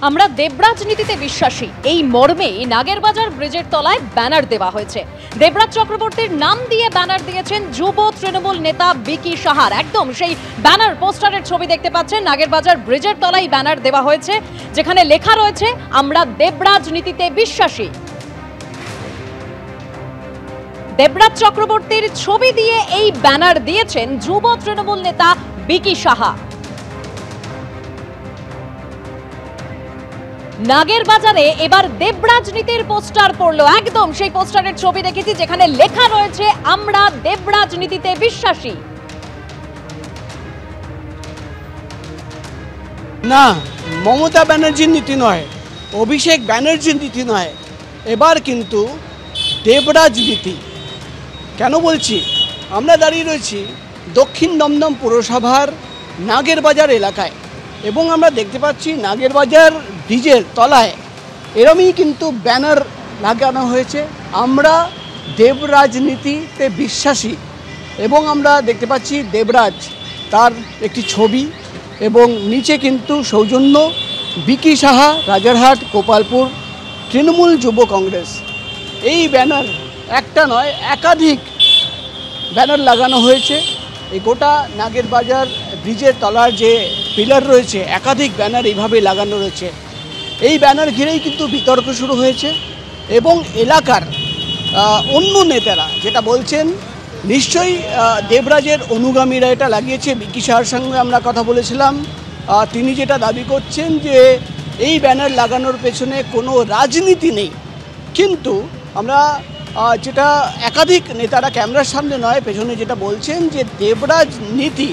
আমরা দেবরাজ নীতিতে বিশ্বাসী এই মর্মে নাগেরবাজার ব্রিজের তলায় ব্যানার দেওয়া হয়েছে। দেবরাজ চক্রবর্তীর নাম দিয়ে ব্যানার দিয়েছেন যুব তৃণমূল নেতা বিকি সাহার। একদম সেই ব্যানার পোস্টারের ছবি দেখতে পাচ্ছেন। নাগেরবাজার ব্রিজের তলায় ব্যানার দেওয়া হয়েছে যেখানে লেখা রয়েছে আমরা দেবরাজ নীতিতে বিশ্বাসী। দেবরাজ চক্রবর্তীর ছবি দিয়ে এই ব্যানার দিয়েছেন যুব তৃণমূল নেতা বিকি সাহা। নাগেরবাজারে এবার দেবরাজ নীতির পোস্টার পড়লো। একদম সেই পোস্টারের ছবি দেখেছি যেখানে লেখা রয়েছে আমরা দেবরাজ নীতিতে বিশ্বাসী। না, মমতা ব্যানার্জির নীতি নয়, অভিষেক ব্যানার্জির নীতি নয়, এবার কিন্তু দেবরাজ নীতি। কেন বলছি? আমরা দাঁড়িয়ে রয়েছি দক্ষিণ দমদম পুরসভার নাগেরবাজার এলাকায় এবং আমরা দেখতে পাচ্ছি নাগেরবাজার ব্রিজের তলায় এরমই কিন্তু ব্যানার লাগানো হয়েছে আমরা দেবরাজ নীতিতে বিশ্বাসী। এবং আমরা দেখতে পাচ্ছি দেবরাজ তার একটি ছবি এবং নিচে কিন্তু সৌজন্য বিকি সাহা, রাজারহাট, গোপালপুর, তৃণমূল যুব কংগ্রেস। এই ব্যানার একটা নয়, একাধিক ব্যানার লাগানো হয়েছে। এই গোটা নাগেরবাজার ব্রিজের তলার যে পিলার রয়েছে একাধিক ব্যানার এইভাবে লাগানো রয়েছে। এই ব্যানার ঘিরেই কিন্তু বিতর্ক শুরু হয়েছে এবং এলাকার অন্য নেতারা যেটা বলছেন নিশ্চয়ই দেবরাজের অনুগামীরা এটা লাগিয়েছে। বিকি সাহার সঙ্গে আমরা কথা বলেছিলাম, তিনি যেটা দাবি করছেন যে এই ব্যানার লাগানোর পেছনে কোনো রাজনীতি নেই। কিন্তু আমরা যেটা একাধিক নেতারা ক্যামেরার সামনে নয় পেছনে যেটা বলছেন যে দেবরাজ নীতি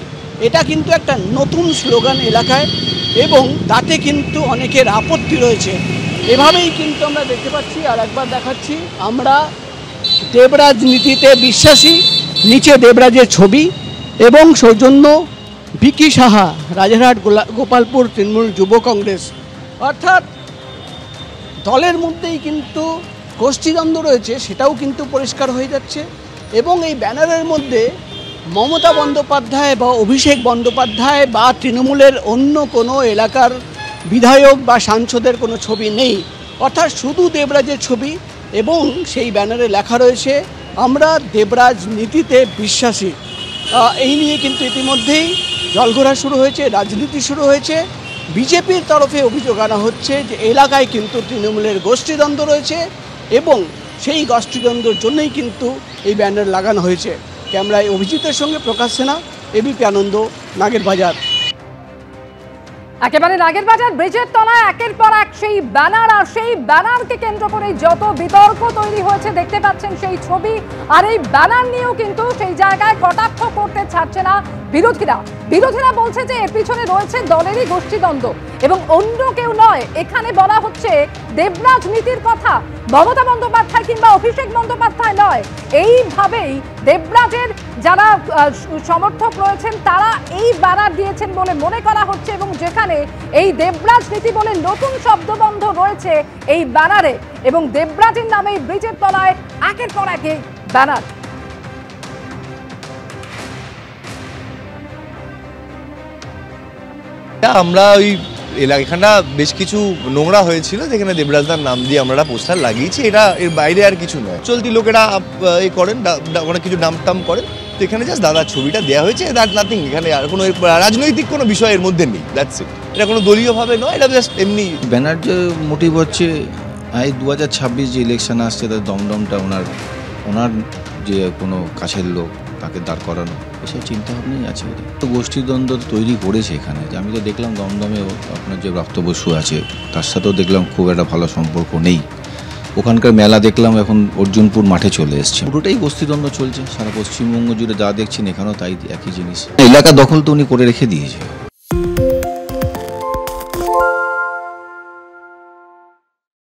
এটা কিন্তু একটা নতুন স্লোগান এলাকায় এবং তাতে কিন্তু অনেকের আপত্তি রয়েছে। এভাবেই কিন্তু আমরা দেখতে পাচ্ছি। আর একবার দেখাচ্ছি আমরা দেবরাজ নীতিতে বিশ্বাসী, নিচে দেবরাজের ছবি এবং সৌজন্য বিকি সাহা, রাজারহাট, গোপালপুর, তৃণমূল যুব কংগ্রেস। অর্থাৎ দলের মধ্যেই কিন্তু গোষ্ঠীদ্বন্দ্ব রয়েছে, সেটাও কিন্তু পরিষ্কার হয়ে যাচ্ছে। এবং এই ব্যানারের মধ্যে মমতা বন্দ্যোপাধ্যায় বা অভিষেক বন্দ্যোপাধ্যায় বা তৃণমূলের অন্য কোনো এলাকার বিধায়ক বা সাংসদের কোনো ছবি নেই, অর্থাৎ শুধু দেবরাজের ছবি এবং সেই ব্যানারে লেখা রয়েছে আমরা দেবরাজ নীতিতে বিশ্বাসী। এই নিয়ে কিন্তু ইতিমধ্যেই জলঘোলা শুরু হয়েছে, রাজনীতি শুরু হয়েছে। বিজেপির তরফে অভিযোগ আনা হচ্ছে যে এলাকায় কিন্তু তৃণমূলের গোষ্ঠীদ্বন্দ্ব রয়েছে এবং সেই গোষ্ঠীদ্বন্দ্বের জন্যই কিন্তু এই ব্যানার লাগানো হয়েছে। ক্যামেরায় অভিজিতের সঙ্গে প্রকাশ সেনা, এবিপি আনন্দ, নাগেরবাজার। একেবারে নাগেরবাজার ব্রিজের তলায় একের পর এক সেই ব্যানার, আর সেই ব্যানারকে কেন্দ্র করে যত বিতর্ক তৈরি হয়েছে দেখতে পাচ্ছেন সেই ছবি। আর এই ব্যানার নিয়েও কিন্তু সেই জায়গায় কটাক্ষ করতে ছাড়ছে না বিরোধীরা বলছে যে এর পিছনে রয়েছে দলেরই গোষ্ঠীদ্বন্দ্ব এবং অন্য কেউ নয়। এখানে বলা হচ্ছে দেবরাজ নীতির কথা, মমতা বন্দ্যোপাধ্যায় কিংবা অভিষেক বন্দ্যোপাধ্যায় নয়। এইভাবেই দেবরাজের যারা সমর্থক রয়েছেন তারা এই ব্যানার দিয়েছেন বলে মনে করা হচ্ছে এবং যেখানে এই দেবরাজ নীতি বলে নতুন শব্দবন্ধ রয়েছে এই ব্যানারে এবং দেবরাজের নামে ব্রিজের তলায় একের পর এক ব্যানার। আমরা ওই এখানটা বেশ কিছু নোংরা হয়েছিল যেখানে দেবরাজদার নাম দিয়ে আমরা পোস্টার লাগিয়েছি। এটা এর বাইরে আর কিছু নয়। চলতি লোকেরা এই করেন, অনেক কিছু নাম টাম করেন, তো এখানে জাস্ট দাদার ছবিটা দেওয়া হয়েছে, দ্যাট নাথিং। এখানে আর কোনো রাজনৈতিক কোনো বিষয় এর মধ্যে নেই, দ্যাটস ইট। এটা কোনো দলীয়ভাবে নয়, এটা জাস্ট এমনি। ব্যানার যে মোটিভ হচ্ছে এই 2026 যে ইলেকশন আসছে তার দমদমটা ওনার যে কোনো কাছের লোক তাকে দাঁড় করানো, এসব চিন্তাভাবনাই আছে ওদের। তো গোষ্ঠীদ্বন্দ্ব তৈরি করেছে এখানে। আমি তো দেখলাম দমদমেও আপনার যে ব্রাত্য বসু আছে তার সাথেও দেখলাম খুব একটা ভালো সম্পর্ক নেই। ওখানকার মেলা দেখলাম এখন অর্জুনপুর মাঠে চলে এসছে। পুরোটাই গোষ্ঠীদ্বন্দ্ব চলছে সারা পশ্চিমবঙ্গ জুড়ে, যা দেখছেন এখানেও তাই একই জিনিস। এলাকা দখল তো উনি করে রেখে দিয়েছে।